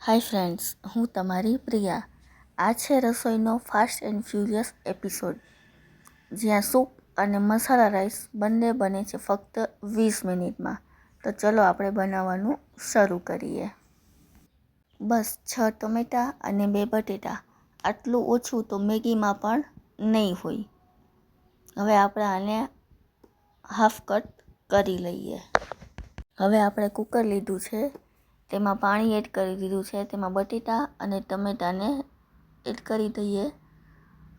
Hi friends, હું તમારી પ્રિયા. આ છે રસોઈનો ફાસ્ટ એન્ડ ફ્યુરિયસ એપિસોડ, જ્યાં સૂપ અને મસાલા રાઈસ બંને બને છે ફક્ત 20 મિનિટમાં. તો ચલો આપણે બનાવવાનું શરૂ કરીએ. બસ 6 ટમેટાં અને 2 બટેટા, આટલું ઓછું તો મેગીમાં પણ નહીં હોય. હવે આપણે આને હાફ કટ કરી લઈએ. હવે આપણે કુકર લીધું છે, તેમાં પાણી એડ કરી દીધું છે. તેમાં બટેટા અને ટમેટાને એડ કરી દઈએ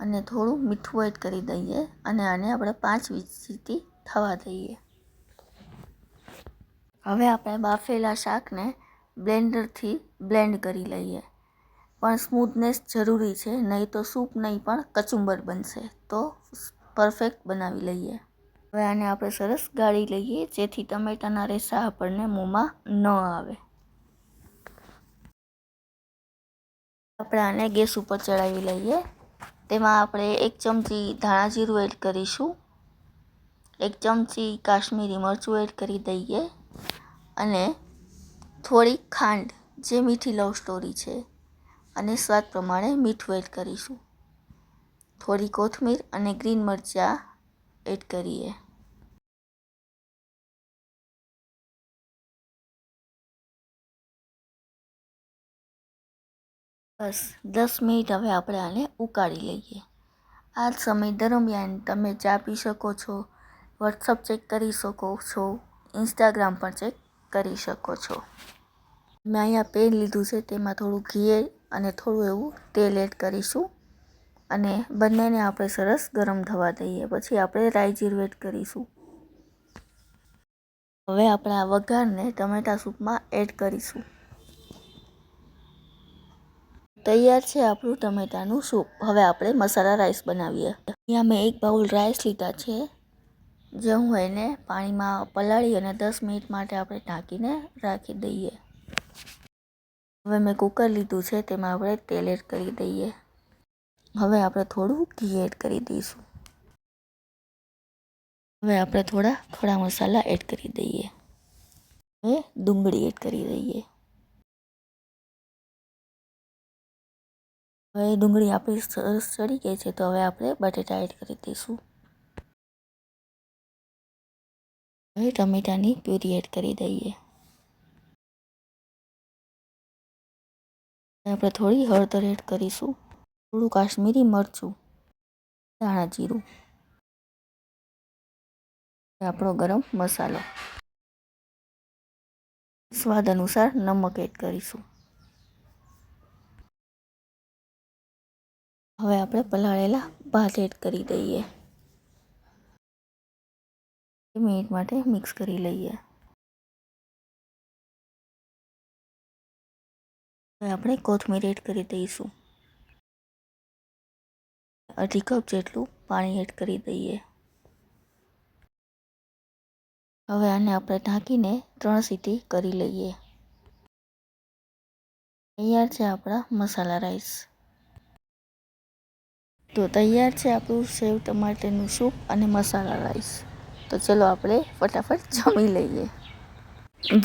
અને થોડું મીઠું એડ કરી દઈએ અને આને આપણે 5 સીટી થવા દઈએ. હવે આપણે બાફેલા શાકને બ્લેન્ડરથી બ્લેન્ડ કરી લઈએ, પણ સ્મૂથનેસ જરૂરી છે, નહીં તો સૂપ નહીં પણ કચુંબર બનશે. તો પરફેક્ટ બનાવી લઈએ. હવે આને આપણે સરસ ગાળી લઈએ, જેથી ટમેટાના રેસા આપણને મોંમાં ન આવે. આપણે આને ગેસ ઉપર ચડાવી લઈએ. તેમાં આપણે 1 ચમચી ધાણા જીરું એડ કરીશું, 1 ચમચી કાશ્મીરી મરચું એડ કરી દઈએ અને થોડી ખાંડ, જે મીઠી લવ સ્ટોરી છે, અને સ્વાદ પ્રમાણે મીઠું એડ કરીશું. થોડી કોથમીર અને ગ્રીન મરચાં એડ કરીએ. બસ 10 મિનિટ હવે આપણે આને ઉકાળી લઈએ. આ સમય દરમિયાન તમે ચા પી શકો છો, વોટ્સઅપ ચેક કરી શકો છો, ઇન્સ્ટાગ્રામ પણ ચેક કરી શકો છો. મેં અહીંયા પેન લીધું છે, તેમાં થોડું ઘી અને થોડું એવું તેલ એડ કરીશું અને બંનેને આપણે સરસ ગરમ થવા દઈએ. પછી આપણે રાઈ જીરું એડ કરીશું. હવે આપણે આ વઘારને ટમેટા સૂપમાં એડ કરીશું. તૈયાર છે આપણું ટમેટાનું સૂપ. હવે આપણે મસાલા રાઈસ બનાવીએ. અહીંયા મેં 1 બાઉલ રાઈસ લીધા છે, જે હું એને પાણીમાં પલાળી અને 10 મિનિટ માટે આપણે ઢાંકીને રાખી દઈએ. હવે મેં કુકર લીધું છે, તેમાં આપણે તેલ એડ કરી દઈએ. હવે આપણે થોડું ઘી એડ કરી દઈશું. હવે આપણે થોડા ખડા મસાલા એડ કરી દઈએ. હવે ડુંગળી એડ કરી દઈએ. હવે ડુંગળી આપણી સરસ ચડી ગઈ છે, તો હવે આપણે બટેટા એડ કરી દઈશું. હવે ટમેટાની પ્યુરી એડ કરી દઈએ. આપણે થોડી હળદર એડ કરીશું, થોડું કાશ્મીરી મરચું, ધાણા જીરું, આપણો ગરમ મસાલો, સ્વાદ અનુસાર નમક એડ કરીશું. હવે આપણે પલાળેલા ભાત એડ કરી દઈએ. 2 મિનિટ માટે મિક્સ કરી લઈએ. હવે આપણે કોથમીર એડ કરી દઈશું. અડધી કપ જેટલું પાણી એડ કરી દઈએ. હવે આને આપણે ઢાંકીને 3 સીટી કરી લઈએ. તૈયાર છે આપણા મસાલા રાઈસ. તો તૈયાર છે આપણું સેવ ટમાટરનું સૂપ અને મસાલા રાઈસ. તો ચલો આપણે ફટાફટ જમી લઈએ.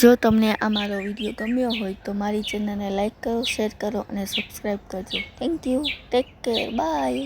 જો તમને આ મારો વિડીયો ગમ્યો હોય તો મારી ચેનલને લાઈક કરો, શેર કરો અને સબસ્ક્રાઈબ કરજો. Thank you. Take care. By.